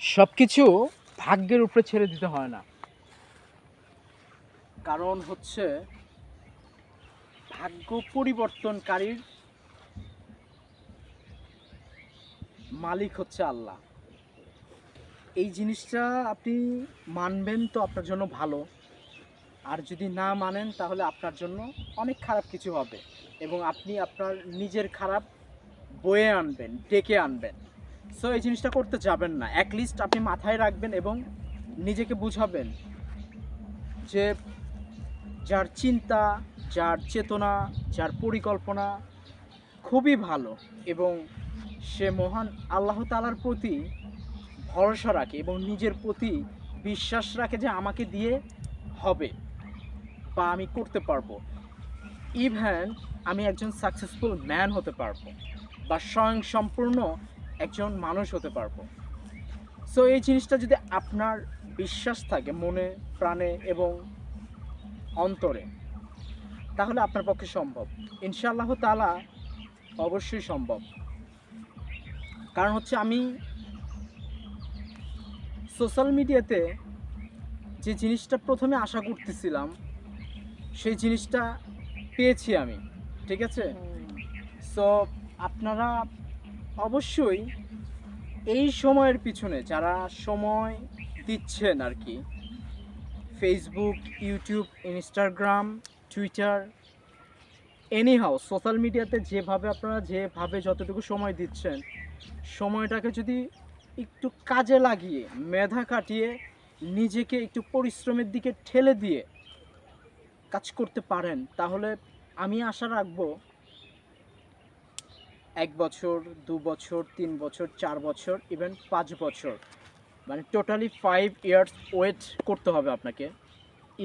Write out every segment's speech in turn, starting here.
সব কিছু ভাগ্যের উপরে ছেড়ে দিতে হয় না। কারণ হচ্ছে ভাগ্য পরিবর্তনকারীর মালিক হচ্ছে আল্লাহ। এই জিনিসটা আপনি মানবেন তো আপনার জন্য ভালো, আর যদি না মানেন তাহলে আপনার জন্য অনেক খারাপ কিছু হবে এবং আপনি আপনার নিজের খারাপ বয়ে আনবেন, ডেকে আনবেন। সো এই জিনিসটা করতে যাবেন না। অ্যাটলিস্ট আপনি মাথায় রাখবেন এবং নিজেকে বুঝাবেন যে যার চিন্তা, যার চেতনা, যার পরিকল্পনা খুবই ভালো এবং সে মহান আল্লাহ তাআলার প্রতি ভরসা রাখে এবং নিজের প্রতি বিশ্বাস রাখে যে আমাকে দিয়ে হবে বা আমি করতে পারবো। ইভেন আমি একজন সাকসেসফুল ম্যান হতে পারবো বা স্বয়ংসম্পূর্ণ একজন মানুষ হতে পারবো। সো এই জিনিসটা যদি আপনার বিশ্বাস থাকে মনে, প্রাণে এবং অন্তরে, তাহলে আপনার পক্ষে সম্ভব। ইনশাআল্লাহ তাআলা অবশ্যই সম্ভব। কারণ হচ্ছে আমি সোশ্যাল মিডিয়াতে যে জিনিসটা প্রথমে আশা করতেছিলাম সেই জিনিসটা পেয়েছি আমি, ঠিক আছে? সো আপনারা অবশ্যই এই সময়ের পিছনে যারা সময় দিচ্ছেন আর কি, Facebook, YouTube, Instagram, Twitter, anyhow social মিডিয়াতে যেভাবে যতটুকু সময় দিচ্ছেন, সময়টাকে যদি একটু কাজে লাগিয়ে মেধা খাটিয়ে নিজেকে একটু পরিশ্রমের দিকে ঠেলে দিয়ে কাজ করতে পারেন, তাহলে আমি আশা রাখবো 1 বছর, 2 বছর, 3 বছর, 4 বছর, ইভেন 5 বছর, মানে টোটালি 5 ইয়ার্স ওয়েট করতে হবে আপনাকে।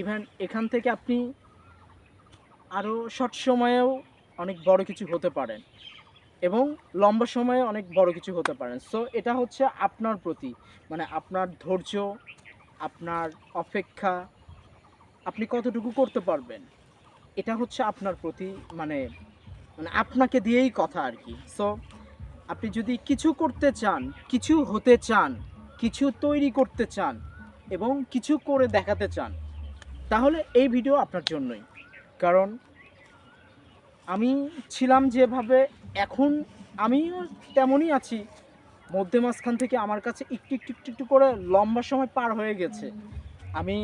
ইভেন এখান থেকে আপনি আরও শর্ট সময়েও অনেক বড় কিছু হতে পারেন এবং লম্বা সময়ে অনেক বড় কিছু হতে পারেন। সো এটা হচ্ছে আপনার প্রতি, মানে আপনার ধৈর্য, আপনার অপেক্ষা, আপনি কতটুকু করতে পারবেন, এটা হচ্ছে আপনার প্রতি, মানে মানে আপনাকে দিয়েই কথা আর কি। সো আপনি যদি কিছু করতে চান, কিছু হতে চান, কিছু তৈরি করতে চান এবং কিছু করে দেখাতে চান, তাহলে এই ভিডিও আপনার জন্যই। কারণ আমি ছিলাম যেভাবে, এখন আমিও তেমনই আছি। মধ্যে মাঝখান থেকে আমার কাছে একটু একটু একটু একটু করে লম্বা সময় পার হয়ে গেছে। আমি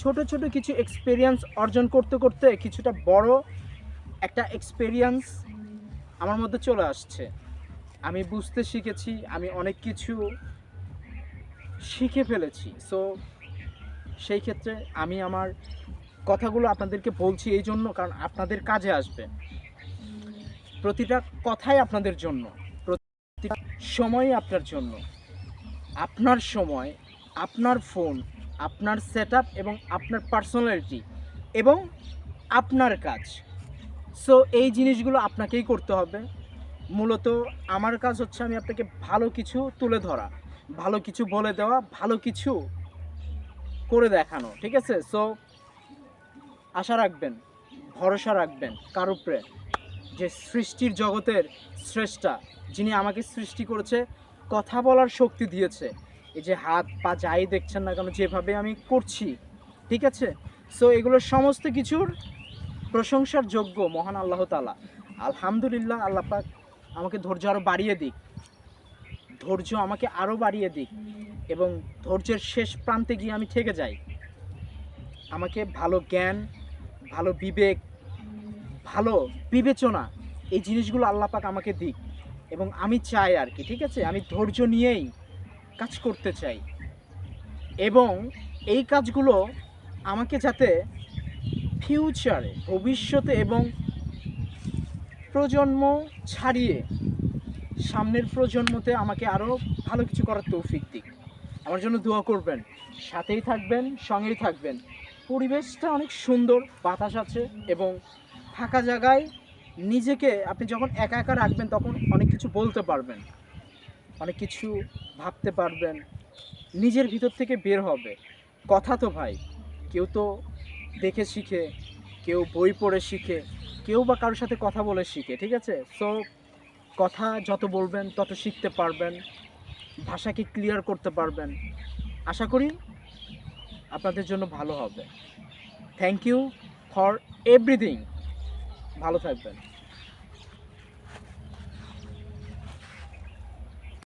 ছোট ছোট কিছু এক্সপেরিয়েন্স অর্জন করতে করতে কিছুটা বড় একটা এক্সপেরিয়েন্স আমার মধ্যে চলে আসছে। আমি বুঝতে শিখেছি, আমি অনেক কিছু শিখে ফেলেছি। সো সেই ক্ষেত্রে আমি আমার কথাগুলো আপনাদেরকে বলছি এই জন্য, কারণ আপনাদের কাজে আসবে। প্রতিটা কথাই আপনাদের জন্য, প্রতিটা সময়ই আপনার জন্য। আপনার সময়, আপনার ফোন, আপনার সেটআপ এবং আপনার পার্সোনালিটি এবং আপনার কাজ। সো এই জিনিসগুলো আপনাকেই করতে হবে। মূলত আমার কাজ হচ্ছে আমি আপনাকে ভালো কিছু তুলে ধরা, ভালো কিছু বলে দেওয়া, ভালো কিছু করে দেখানো, ঠিক আছে? সো আশা রাখবেন, ভরসা রাখবেন কার উপরে? যে সৃষ্টির জগতের স্রষ্টা, যিনি আমাকে সৃষ্টি করেছে, কথা বলার শক্তি দিয়েছে। এই যে হাত পা যাই দেখছেন না কেন, যেভাবে আমি করছি, ঠিক আছে? সো এগুলোর সমস্ত কিছুর প্রশংসার যোগ্য মহান আল্লাহ তাআলা। আলহামদুলিল্লাহ, আল্লাহ পাক আমাকে ধৈর্য আরও বাড়িয়ে দিক, ধৈর্য আমাকে আরও বাড়িয়ে দিক এবং ধৈর্যের শেষ প্রান্তে গিয়ে আমি ঠেকে যাই। আমাকে ভালো জ্ঞান, ভালো বিবেক, ভালো বিবেচনা, এই জিনিসগুলো আল্লাহ পাক আমাকে দিক এবং আমি চাই আর কি, ঠিক আছে? আমি ধৈর্য নিয়েই কাজ করতে চাই এবং এই কাজগুলো আমাকে যাতে ফিউচারে, ভবিষ্যতে এবং প্রজন্ম ছাড়িয়ে সামনের প্রজন্মতে আমাকে আরও ভালো কিছু করার তৌফিক দিক। আমার জন্য দোয়া করবেন, সাথেই থাকবেন, সঙ্গেই থাকবেন। পরিবেশটা অনেক সুন্দর, বাতাস আছে এবং ফাঁকা জায়গায় নিজেকে আপনি যখন একা একা রাখবেন তখন অনেক কিছু বলতে পারবেন, অনেক কিছু ভাবতে পারবেন, নিজের ভিতর থেকে বের হবে। কথা তো ভাই, কেউ তো দেখে শিখে, কেউ বই পড়ে শিখে, কেউ বা কারোর সাথে কথা বলে শিখে, ঠিক আছে? সো কথা যত বলবেন তত শিখতে পারবেন, ভাষাকে ক্লিয়ার করতে পারবেন। আশা করি আপনাদের জন্য ভালো হবে। Thank you for everything. ভালো থাকবেন।